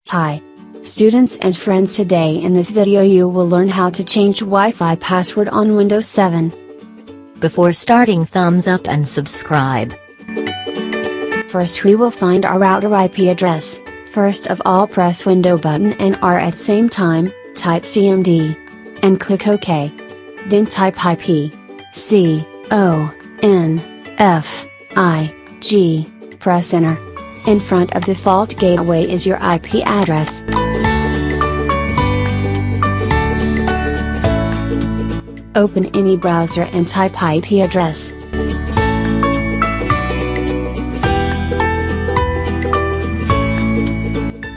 Hi, students and friends, today in this video you will learn how to change Wi-Fi password on Windows 7. Before starting, thumbs up and subscribe. First we will find our router IP address. First of all, press window button and R at same time, type CMD. And click OK. Then type IP. CONFIG. Press enter. In front of default gateway is your IP address. Open any browser and type IP address.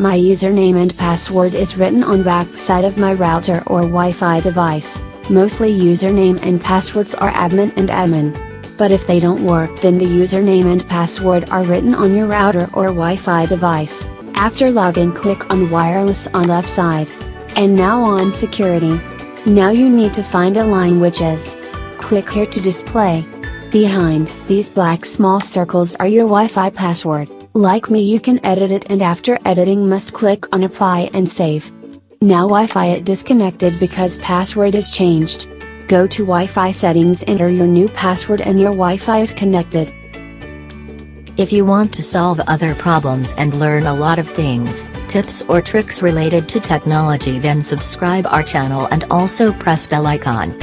My username and password is written on back side of my router or Wi-Fi device. Mostly username and passwords are admin and admin. But if they don't work, then the username and password are written on your router or Wi-Fi device. After login, click on wireless on left side. And now on security. Now you need to find a line which is. Click here to display. Behind these black small circles are your Wi-Fi password. Like me, you can edit it, and after editing must click on apply and save. Now Wi-Fi it disconnected because password is changed. Go to Wi-Fi settings, enter your new password and your Wi-Fi is connected. If you want to solve other problems and learn a lot of things, tips or tricks related to technology, then subscribe our channel and also press bell icon.